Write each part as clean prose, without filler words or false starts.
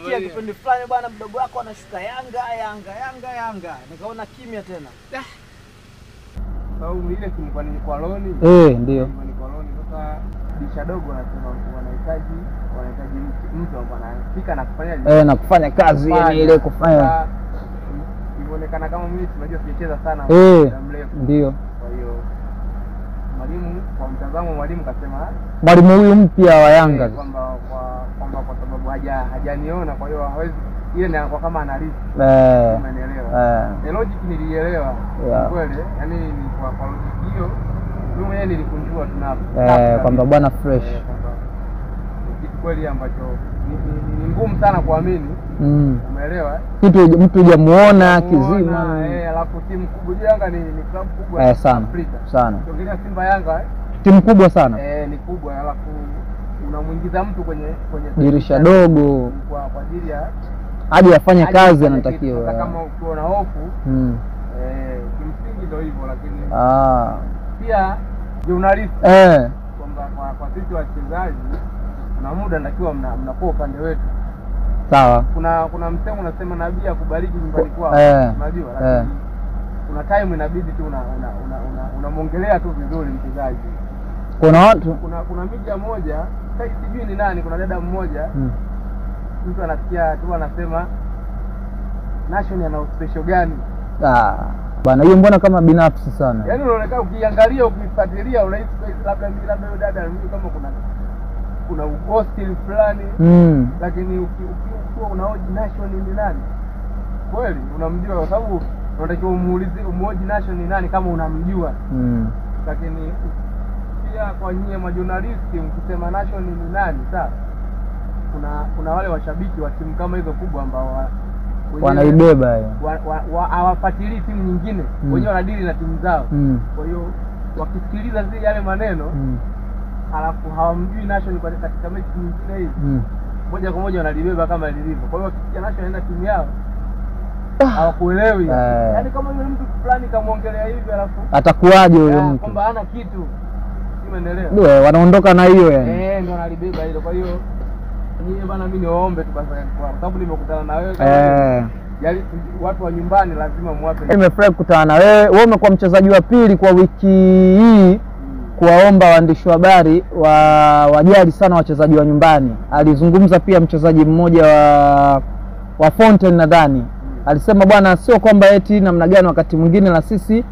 Sikia kipindi fulani bwana mdogo wako anashuka Yanga. Nikaona kimya tena. Sababu ile timu kwa loni. Ndio. Ni kwa loni sasa dirisha dogo wanasema wanahitaji mtu ambaye anafika na kufanya na kufanya kazi yani ile kufanya. Inaonekana kama mimi tunajua sijacheza sana muda mrefu. Ndio. Kwa hiyo mwalimu kwa mtazamo mwalimu kasema mwalimu huyu mpya wa Yanga kwamba kwa sababu hajaniona kwa hiyo hawezi ile ni kwa kama analisi. Umeelewa? Logic nilielewa kweli yani ni kwa logic hiyo mimi mwenyewe nilikunjua tunapo kwamba bwana fresh kitu kweli ambacho ni ngumu sana kuamini. Umeelewa? Kitu mtu hujamuona kizima alafu timu kubwa Yanga ni klabu kubwa sana Ukiangalia Simba Yanga timu kubwa sana ni kubwa alafu unamuingiza mtu kwenye dirisha dogo kwa ajili ya hadi afanye kazi anatakiwa. Kama ukiona hofu kimsingi ndio hivyo lakini pia journalist kwamba kwa sisi wachezaji kuna muda natakiwa mnakuwa upande wetu. Sawa. Kuna msemo unasema nabii akubariki nyumbani kwao. Unajua lakini kuna time inabidi tu unamuongelea tu vizuri mchezaji. Kuna watu kuna media moja sijui ni nani, kuna dada mmoja mtu anasikia tu anasema Nation ana special gani? Bwana hiyo mbona kama binafsi sana. Yaani unaonekana ukiangalia ukifuatilia unahisi labda hiyo dada kama kuna hostile fulani lakini ukiwa unaoji Nation ni nani? Kweli unamjua kwa sababu unatakiwa umuoji Nation ni nani kama unamjua. Lakini pia kwa nyie majournalisti mkisema Nation ni nani sasa kuna wale washabiki wa timu kama hizo kubwa ambao wanaibeba hawafuatilii timu nyingine wenyewe wanadili na timu zao. Kwa hiyo wakisikiliza zile yale maneno alafu hawamjui Nation kwa katika mechi nyingine hizi moja kwa moja wanalibeba kama lilivyo. Kwa hiyo wakisikia Nation anaenda timu yao hawakuelewi. Yaani kama yule mtu fulani kamuongelea hivi alafu atakuwaje huyo mtu kwamba hana kitu. Umeelewa? Ndio wanaondoka na hiyo yani. Ndio analibeba hilo. Kwa hiyo nyie bana mimi niwaombe tu basi kwa sababu nimekutana na wewe yaani watu wa nyumbani lazima muwape. Nimefurahi kukutana na wewe. Wewe umekuwa mchezaji wa pili kwa wiki hii kuwaomba waandishi wa habari wajali sana wachezaji wa nyumbani. Alizungumza pia mchezaji mmoja wa Fountain nadhani. Alisema bwana sio kwamba eti namna gani wakati mwingine na sisi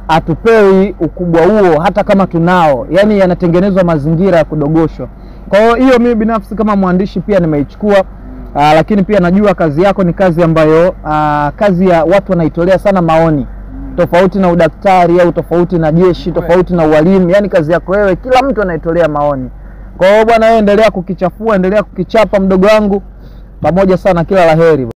hatupewi ukubwa huo hata kama tunao. Yaani yanatengenezwa mazingira ya kudogoshwa. Kwa hiyo mimi binafsi kama mwandishi pia nimeichukua lakini pia najua kazi yako ni kazi ambayo kazi ya watu wanaitolea sana maoni. Tofauti na udaktari au tofauti na jeshi, tofauti na ualimu. Yaani kazi yako wewe kila mtu anaitolea maoni. Kwa hiyo bwana wewe endelea kukichafua, endelea kukichapa mdogo wangu. Pamoja sana, kila laheri.